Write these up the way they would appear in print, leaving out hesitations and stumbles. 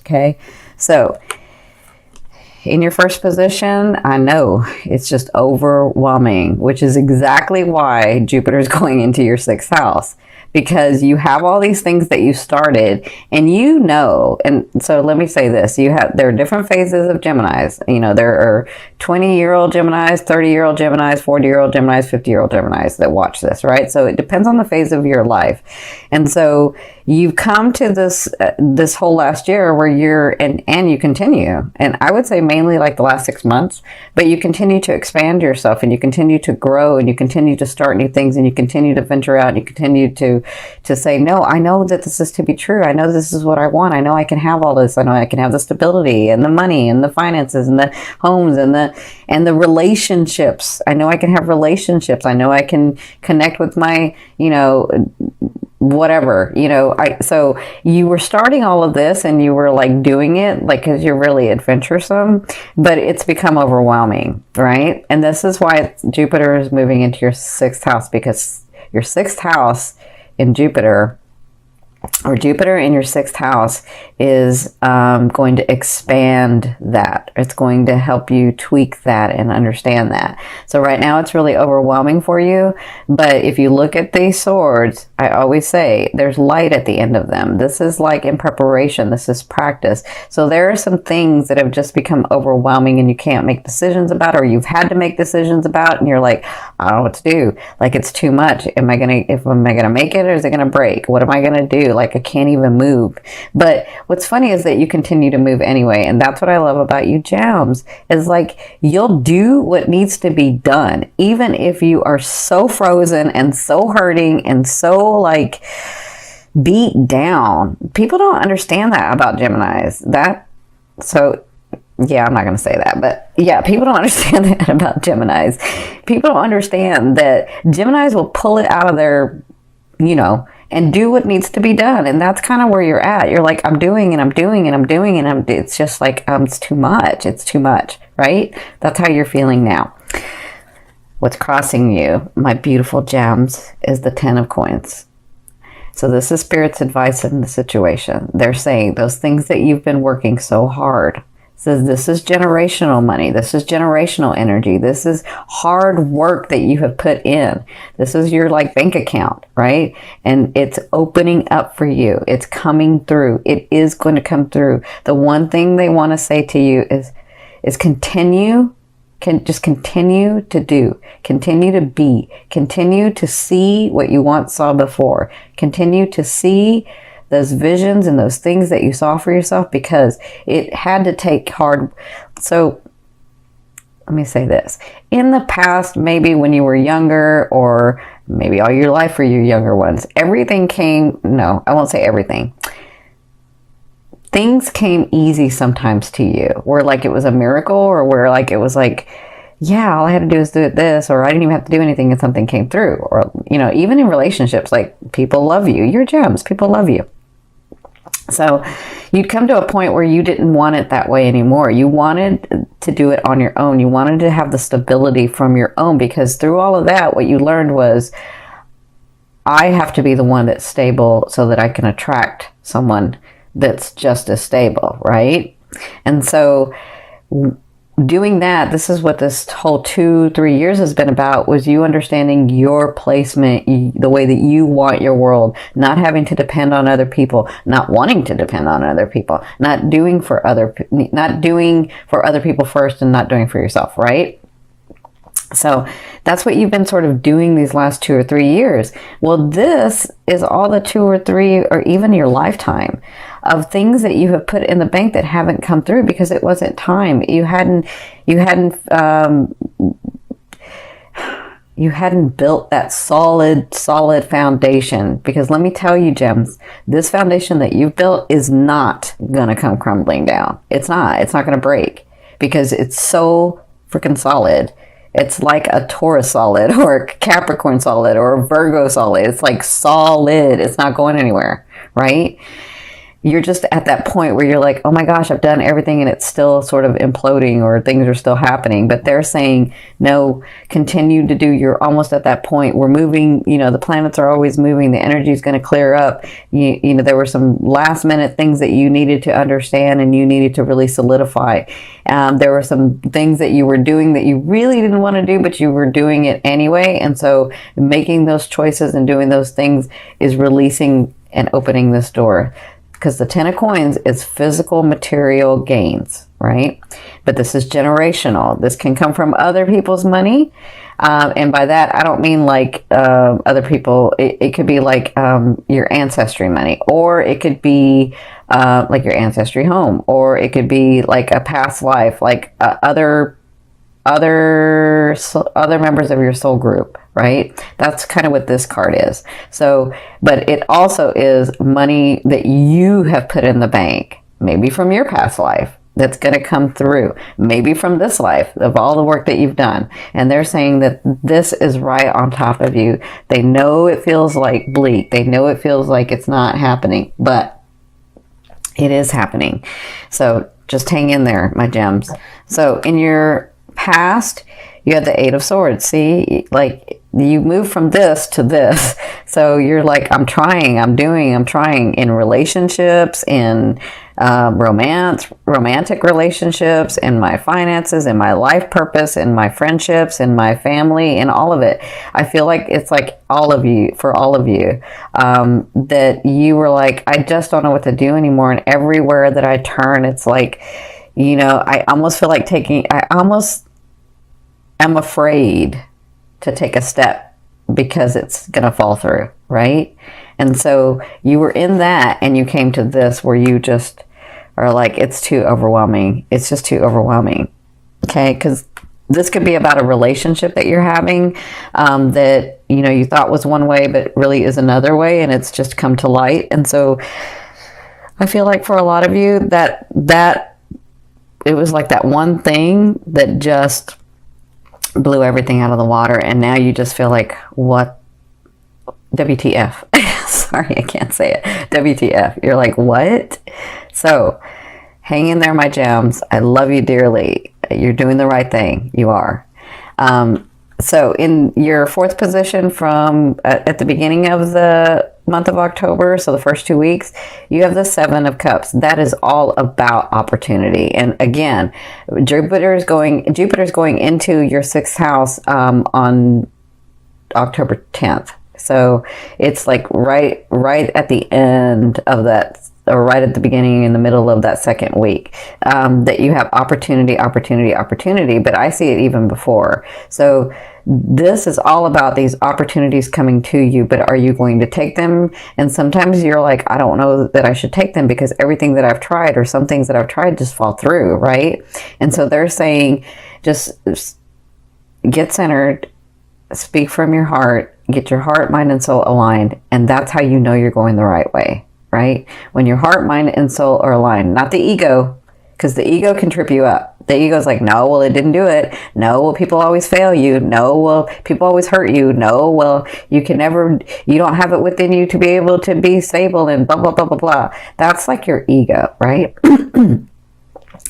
Okay, so in your first position, I know it's just overwhelming, which is exactly why Jupiter is going into your 6th house, because you have all these things that you started, and you know, and so let me say this, there are different phases of Geminis. You know, there are 20-year-old Geminis, 30-year-old Geminis, 40-year-old Geminis, 50-year-old Geminis that watch this, right? So it depends on the phase of your life. And so you've come to this whole last year where and you continue, and I would say mainly like the last 6 months, but you continue to expand yourself, and you continue to grow, and you continue to start new things, and you continue to venture out, and you continue to say, no, I know that this is to be true. I know this is what I want. I know I can have all this. I know I can have the stability and the money and the finances and the homes and the relationships. I know I can have relationships. I know I can connect with my, whatever, so you were starting all of this, and you were like doing it like, because you're really adventuresome, but it's become overwhelming, right? And this is why Jupiter is moving into your 6th house, because your 6th house in Jupiter, or Jupiter in your 6th house, is going to expand that. It's going to help you tweak that and understand that. So right now it's really overwhelming for you. But if you look at these swords, I always say there's light at the end of them. This is like in preparation. This is practice. So there are some things that have just become overwhelming, and you can't make decisions about, or you've had to make decisions about, and you're like, I don't know what to do. Like, it's too much. Am I gonna make it, or is it gonna break? What am I gonna do? Like, I can't even move. But what's funny is that you continue to move anyway. And that's what I love about you, Gems, is like, you'll do what needs to be done, even if you are so frozen and so hurting and so like beat down. People don't understand that about Geminis. Yeah, I'm not going to say that, but yeah, people don't understand that about Geminis. People don't understand that Geminis will pull it out of their, and do what needs to be done. And that's kind of where you're at. You're like, I'm doing and I'm doing and I'm doing, and it's just like, it's too much. It's too much, right? That's how you're feeling now. What's crossing you, my beautiful Gems, is the 10 of Coins. So this is Spirit's advice in the situation. They're saying those things that you've been working so hard. Says this is generational money. This is generational energy. This is hard work that you have put in. This is your like bank account, right? And it's opening up for you. It's coming through. It is going to come through. The one thing they want to say to you is continue. Just continue to do, continue to be, continue to see what you once saw before, continue to see those visions and those things that you saw for yourself, because it had to take hard. So let me say this. In the past, maybe when you were younger, or maybe all your life for you younger ones, everything came, no, I won't say everything. Things came easy sometimes to you, where like it was a miracle, or where like it was like, yeah, all I had to do is do this, or I didn't even have to do anything and something came through. Or, even in relationships, like people love you. You're Gems. People love you. So you'd come to a point where you didn't want it that way anymore. You wanted to do it on your own. You wanted to have the stability from your own, because through all of that, what you learned was, I have to be the one that's stable so that I can attract someone that's just as stable, right? And so doing that, this is what this whole 2-3 years has been about, was you understanding your placement, the way that you want your world, not having to depend on other people, not wanting to depend on other people, not doing for other people first, and not doing for yourself, right? So that's what you've been sort of doing these last 2 or 3 years. Well, this is all the 2 or 3, or even your lifetime of things that you have put in the bank that haven't come through because it wasn't time. You hadn't built that solid foundation. Because let me tell you, Gems, this foundation that you've built is not going to come crumbling down. It's not going to break, because it's so freaking solid. It's like a Taurus solid, or a Capricorn solid, or a Virgo solid. It's like solid. It's not going anywhere, right? you're just at that point where you're like, oh my gosh, I've done everything and it's still sort of imploding, or things are still happening. But they're saying, no, continue to do. You're almost at that point. We're moving, the planets are always moving. The energy is going to clear up. There were some last minute things that you needed to understand and you needed to really solidify. There were some things that you were doing that you really didn't want to do, but you were doing it anyway. And so making those choices and doing those things is releasing and opening this door. Because the 10 of coins is physical material gains, right? But this is generational. This can come from other people's money. And by that, I don't mean like other people. It could be like your ancestry money, or it could be like your ancestry home, or it could be like a past life, like other members of your soul group, right? That's kind of what this card is. So, but it also is money that you have put in the bank, maybe from your past life, that's going to come through, maybe from this life, of all the work that you've done. And they're saying that this is right on top of you. They know it feels like bleak. They know it feels like it's not happening, but it is happening. So just hang in there, my gems. So in your past, you had the 8 of Swords. See, like you move from this to this. So you're like, I'm trying in relationships, in romantic relationships, in my finances, in my life purpose, in my friendships, in my family, in all of it. I feel like it's like all of you, that you were like, I just don't know what to do anymore. And everywhere that I turn, it's like, I almost feel like I'm afraid to take a step because it's going to fall through, right? And so you were in that and you came to this where you just are like, it's too overwhelming. It's just too overwhelming. Okay? Because this could be about a relationship that you're having that, you thought was one way, but really is another way, and it's just come to light. And so I feel like for a lot of you that it was like that one thing that just blew everything out of the water, and now you just feel like, what? WTF. Sorry, I can't say it. WTF. You're like, what? So hang in there, my gems. I love you dearly. You're doing the right thing. You are. So in your 4th position from at the beginning of the month of October, so the first 2 weeks, you have the 7 of Cups. That is all about opportunity. And again, Jupiter's going into your 6th house on October 10th. So it's like right at the end of that, or right at the beginning, in the middle of that 2nd week, that you have opportunity. But I see it even before. So this is all about these opportunities coming to you, but are you going to take them? And sometimes you're like, I don't know that I should take them because everything that I've tried, or some things that I've tried, just fall through, right? And so they're saying, just get centered, speak from your heart, get your heart, mind, and soul aligned, and that's how you know you're going the right way, right? When your heart, mind, and soul are aligned, not the ego, because the ego can trip you up. The ego's like, no, well, it didn't do it. No, well, people always fail you. No, well, people always hurt you. No, well, you don't have it within you to be able to be stable, and blah, blah, blah, blah, blah. That's like your ego, right?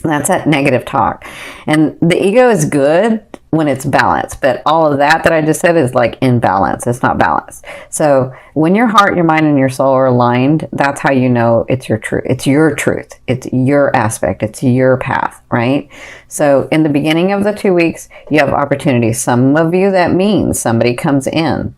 That's that negative talk. And the ego is good when it's balanced, but all of that I just said is like imbalance. It's not balanced. So when your heart, your mind, and your soul are aligned, that's how you know it's your truth. It's your truth. It's your aspect. It's your path, right? So in the beginning of the 2 weeks, you have opportunities. Some of you, that means somebody comes in.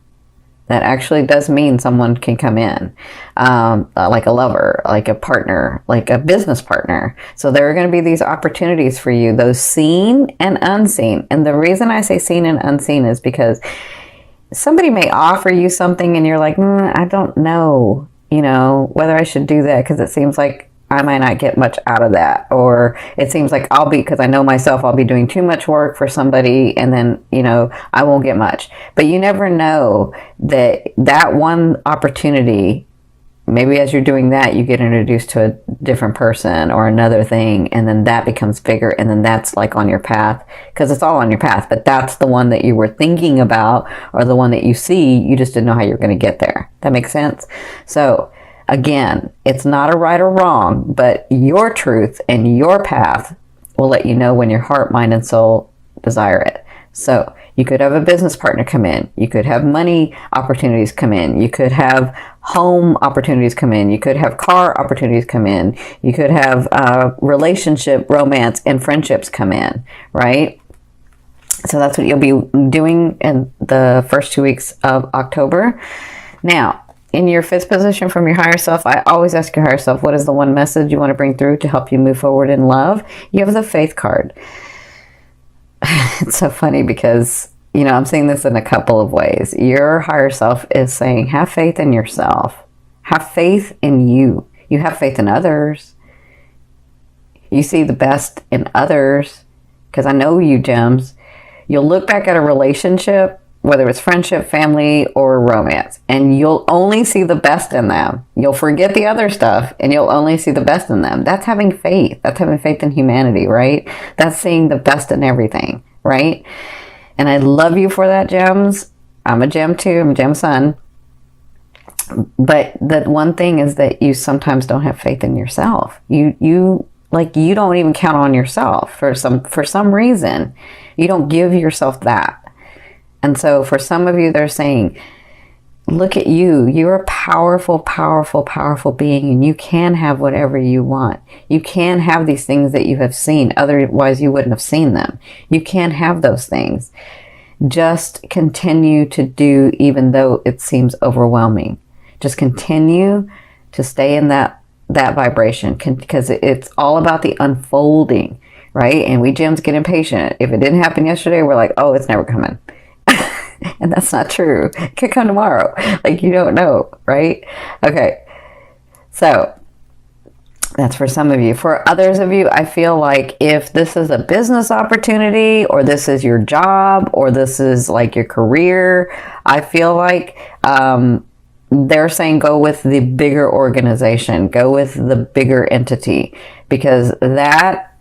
That actually does mean someone can come in, like a lover, like a partner, like a business partner. So there are going to be these opportunities for you, those seen and unseen. And the reason I say seen and unseen is because somebody may offer you something and you're like, I don't know, whether I should do that, because it seems like I might not get much out of that. Or it seems like because I know myself, I'll be doing too much work for somebody, and then, I won't get much. But you never know that one opportunity, maybe as you're doing that, you get introduced to a different person or another thing, and then that becomes bigger, and then that's like on your path, because it's all on your path, but that's the one that you were thinking about, or the one that you see, you just didn't know how you're going to get there. That makes sense? So Again, it's not a right or wrong, but your truth and your path will let you know when your heart, mind, and soul desire it. So you could have a business partner come in. You could have money opportunities come in. You could have home opportunities come in. You could have car opportunities come in. You could have relationship, romance, and friendships come in, right? So that's what you'll be doing in the first 2 weeks of October. Now, in your fifth position from your higher self, I always ask your higher self, what is the one message you want to bring through to help you move forward in love? You have the faith card. It's so funny because, I'm saying this in a couple of ways. Your higher self is saying, have faith in yourself. Have faith in you. You have faith in others. You see the best in others. Because I know you, gems. You'll look back at a relationship, whether it's friendship, family, or romance, and you'll only see the best in them. You'll forget the other stuff, and you'll only see the best in them. That's having faith. That's having faith in humanity, right? That's seeing the best in everything, right? And I love you for that, gems. I'm a gem too. I'm a gem sun. But the one thing is that you sometimes don't have faith in yourself. You don't even count on yourself for some reason. You don't give yourself that. And so for some of you, they're saying, look at you. You're a powerful, powerful, powerful being, and you can have whatever you want. You can have these things that you have seen. Otherwise, you wouldn't have seen them. You can have those things. Just continue to do, even though it seems overwhelming. Just continue to stay in that vibration, because it's all about the unfolding, right? And we gems get impatient. If it didn't happen yesterday, we're like, oh, it's never coming. And that's not true. It could come tomorrow. You don't know, right? Okay. So that's for some of you. For others of you, I feel like if this is a business opportunity, or this is your job, or this is your career, I feel like they're saying go with the bigger organization, go with the bigger entity, because that,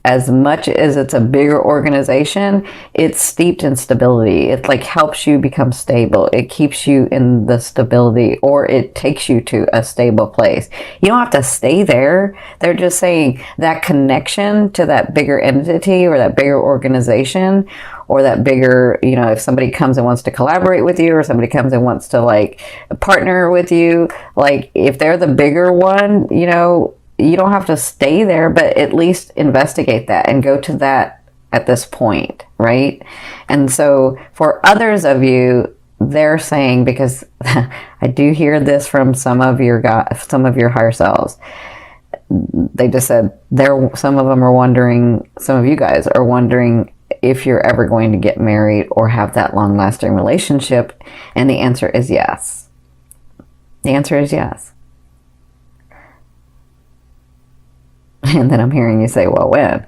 as much as it's a bigger organization, it's steeped in stability. It helps you become stable. It keeps you in the stability, or it takes you to a stable place. You don't have to stay there. They're just saying that connection to that bigger entity, or that bigger organization, or that bigger, if somebody comes and wants to collaborate with you, or somebody comes and wants to partner with you, if they're the bigger one, you don't have to stay there, but at least investigate that and go to that at this point, right? And so for others of you, they're saying, because I do hear this from some of your higher selves, they just said some of them are wondering, some of you guys are wondering if you're ever going to get married or have that long-lasting relationship, and the answer is yes. The answer is yes. And then I'm hearing you say, well, when?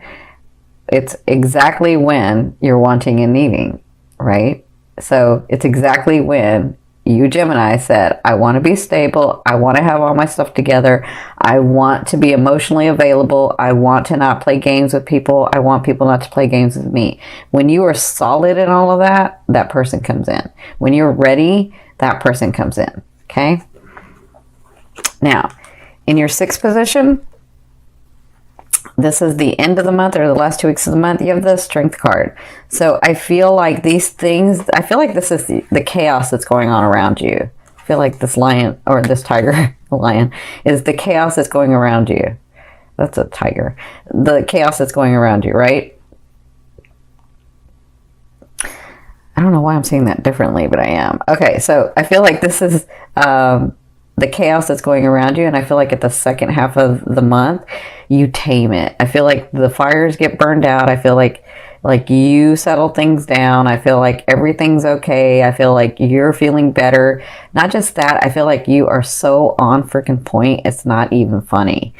It's exactly when you're wanting and needing, right? So it's exactly when you, Gemini, said, I want to be stable. I want to have all my stuff together. I want to be emotionally available. I want to not play games with people. I want people not to play games with me. When you are solid in all of that, that person comes in. When you're ready, that person comes in, okay? Now, in your sixth position, this is the end of the month, or the last 2 weeks of the month, you have the Strength card. So I feel like these things, I feel like this is the chaos that's going on around you. I feel like this lion, or this tiger, the lion, is the chaos that's going around you. That's a tiger. The chaos that's going around you, right? I don't know why I'm saying that differently, but I am. Okay, so I feel like this is the chaos that's going around you, and I feel like at the second half of the month, you tame it. I feel like the fires get burned out. I feel like you settle things down. I feel like everything's okay. I feel like you're feeling better. Not just that, I feel like you are so on freaking point, it's not even funny.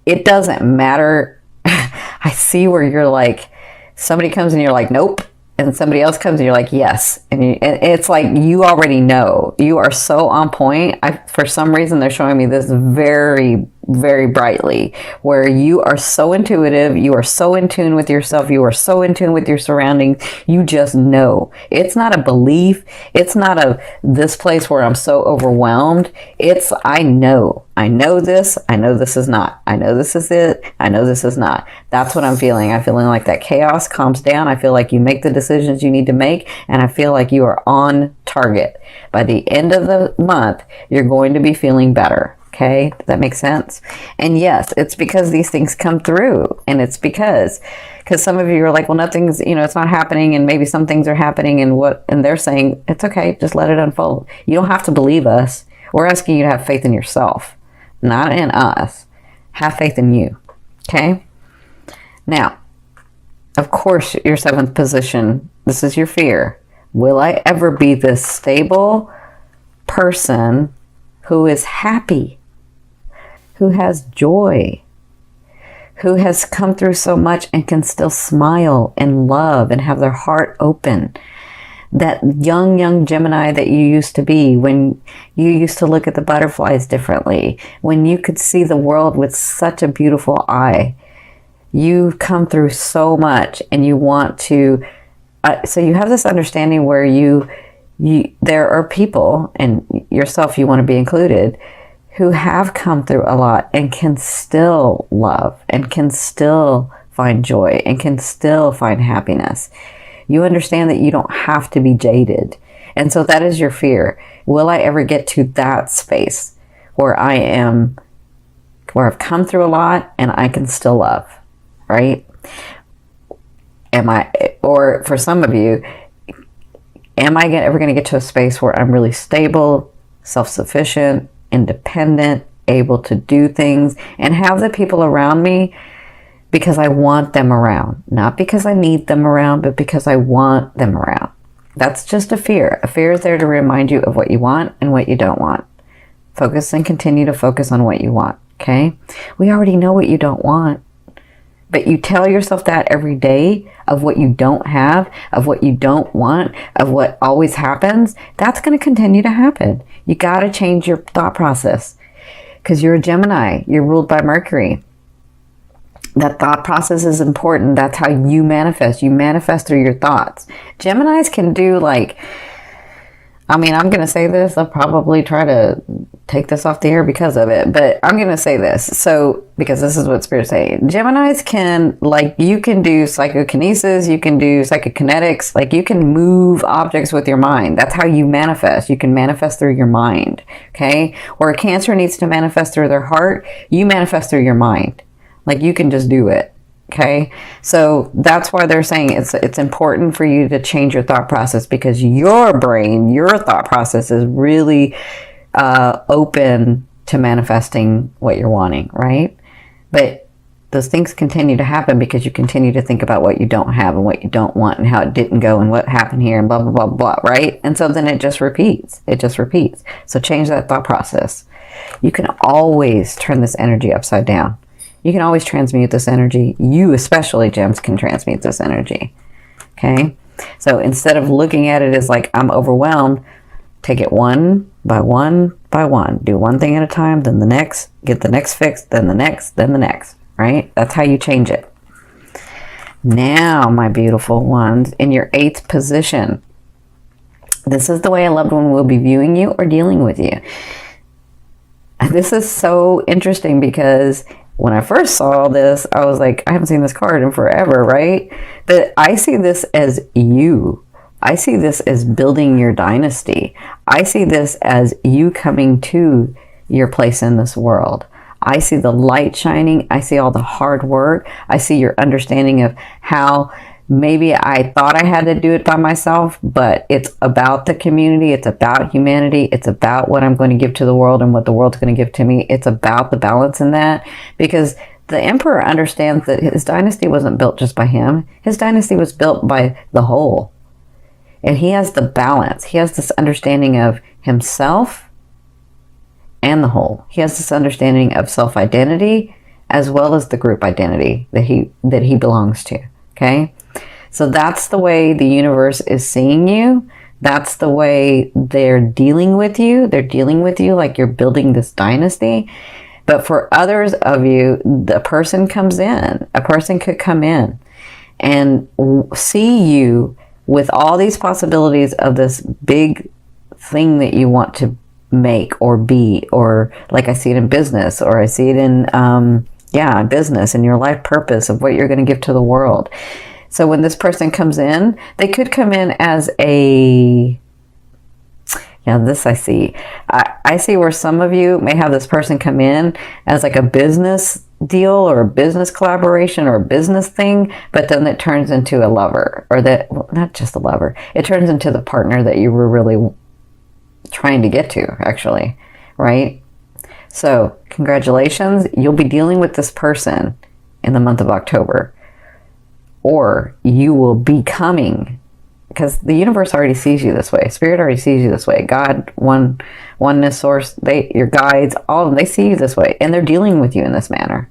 It doesn't matter. I see where you're like, somebody comes and you're like, nope. And somebody else comes and you're like, yes. And it's like, you already know. You are so on point. For some reason, they're showing me this very very brightly, where you are so intuitive, you are so in tune with yourself, you are so in tune with your surroundings, you just know. It's not a belief, it's not a this place where I'm so overwhelmed. It's I know this, I know this is not, I know this is it, I know this is not. That's what I'm feeling. I'm feeling like that chaos calms down. I feel like you make the decisions you need to make, and I feel like you are on target. By the end of the month, you're going to be feeling better. Okay, does that make sense? And yes, it's because these things come through, and it's because some of you are like, well, nothing's, it's not happening, and maybe some things are happening, and they're saying it's okay, just let it unfold. You don't have to believe us. We're asking you to have faith in yourself, not in us. Have faith in you. Okay. Now, of course, your 7th position. This is your fear. Will I ever be this stable person who is happy, who has joy, who has come through so much and can still smile and love and have their heart open? That young Gemini that you used to be, when you used to look at the butterflies differently, when you could see the world with such a beautiful eye. You've come through so much, and you want to, so you have this understanding where there are people, and yourself, you want to be included, who have come through a lot and can still love and can still find joy and can still find happiness. You understand that you don't have to be jaded. And so that is your fear. Will I ever get to that space where I've come through a lot and I can still love, right? Or for some of you, am I ever going to get to a space where I'm really stable, self-sufficient, independent, able to do things, and have the people around me because I want them around? Not because I need them around, but because I want them around. That's just a fear. A fear is there to remind you of what you want and what you don't want. Focus and continue to focus on what you want, okay? We already know what you don't want. But you tell yourself that every day of what you don't have, of what you don't want, of what always happens. That's going to continue to happen. You got to change your thought process, because you're a Gemini. You're ruled by Mercury. That thought process is important. That's how you manifest. You manifest through your thoughts. Geminis can do I'm going to say this. I'll probably try to take this off the air because of it, but I'm going to say this. So, because this is what Spirit's saying. Geminis can, you can do psychokinesis, you can do psychokinetics, you can move objects with your mind. That's how you manifest. You can manifest through your mind, okay? Where a Cancer needs to manifest through their heart, you manifest through your mind. You can just do it. Okay, so that's why they're saying it's important for you to change your thought process, because your brain, your thought process is really open to manifesting what you're wanting, right? But those things continue to happen because you continue to think about what you don't have and what you don't want and how it didn't go and what happened here and blah, blah, blah, blah, right? And so then it just repeats. It just repeats. So change that thought process. You can always turn this energy upside down. You can always transmute this energy. You, especially, Gems, can transmute this energy. Okay? So instead of looking at it as I'm overwhelmed, take it one by one by one. Do one thing at a time, then the next. Get the next fixed, then the next, then the next. Right? That's how you change it. Now, my beautiful ones, in your 8th position, this is the way a loved one will be viewing you or dealing with you. This is so interesting because when I first saw this, I was like, I haven't seen this card in forever, right? But I see this as you. I see this as building your dynasty. I see this as you coming to your place in this world. I see the light shining. I see all the hard work. I see your understanding of how maybe I thought I had to do it by myself, but it's about the community. It's about humanity. It's about what I'm going to give to the world and what the world's going to give to me. It's about the balance in that, because the Emperor understands that his dynasty wasn't built just by him. His dynasty was built by the whole. And he has the balance. He has this understanding of himself and the whole. He has this understanding of self-identity as well as the group identity that he belongs to. Okay? So that's the way the universe is seeing you. That's the way they're dealing with you. They're dealing with you like you're building this dynasty. But for others of you, the person comes in. A person could come in and see you with all these possibilities of this big thing that you want to make or be, or like I see it in business, or I see it in business and your life purpose of what you're going to give to the world. So when this person comes in, they could come in as this I see. I see where some of you may have this person come in as like a business deal or a business collaboration or a business thing, but then it turns into a lover, or not just a lover. It turns into the partner that you were really trying to get to, actually, right? So congratulations, you'll be dealing with this person in the month of October, or you will be coming, because the universe already sees you this way. Spirit already sees you this way. God, oneness, source, your guides, all of them, they see you this way, and they're dealing with you in this manner.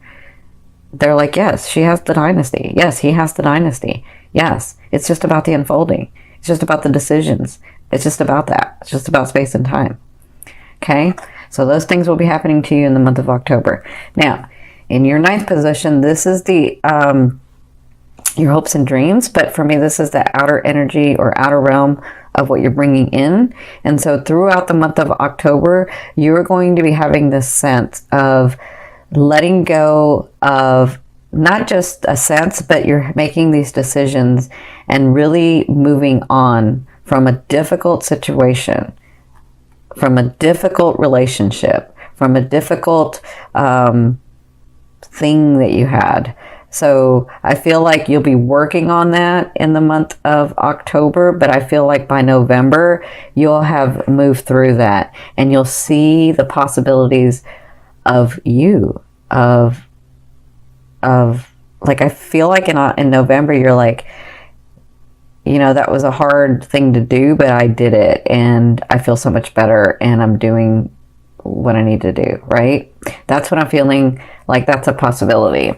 They're like, yes, she has the dynasty. Yes, he has the dynasty. Yes, it's just about the unfolding. It's just about the decisions. It's just about that. It's just about space and time. Okay? So those things will be happening to you in the month of October. Now, in your 9th position, this is the your hopes and dreams. But for me, this is the outer energy or outer realm of what you're bringing in. And so throughout the month of October, you're going to be having this sense of letting go of not just a sense, but you're making these decisions and really moving on from a difficult situation, from a difficult relationship, from a difficult thing that you had. So I feel like you'll be working on that in the month of October, but I feel like by November, you'll have moved through that and you'll see the possibilities of you, of like, I feel like in November, you're like, that was a hard thing to do, but I did it and I feel so much better and I'm doing what I need to do, right? That's what I'm feeling like. That's a possibility.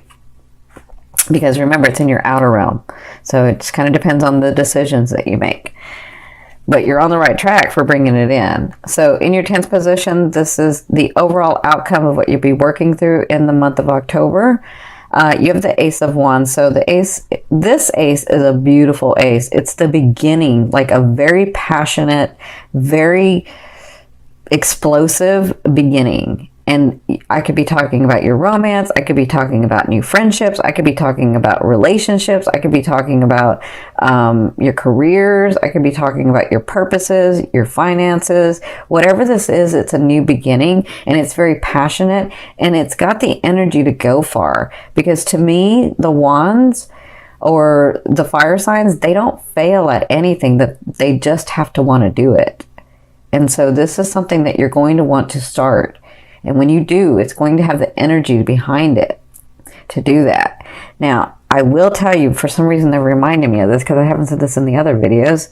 Because remember, it's in your outer realm. So it just kind of depends on the decisions that you make. But you're on the right track for bringing it in. So in your 10th position, this is the overall outcome of what you'll be working through in the month of October. You have the Ace of Wands. So this ace is a beautiful ace. It's the beginning, like a very passionate, very explosive beginning. And I could be talking about your romance. I could be talking about new friendships. I could be talking about relationships. I could be talking about your careers. I could be talking about your purposes, your finances. Whatever this is, it's a new beginning and it's very passionate and it's got the energy to go far. Because to me, the wands or the fire signs, they don't fail at anything. That they just have to want to do it. And so this is something that you're going to want to start. And when you do, it's going to have the energy behind it to do that. Now, I will tell you, for some reason, they're reminding me of this because I haven't said this in the other videos.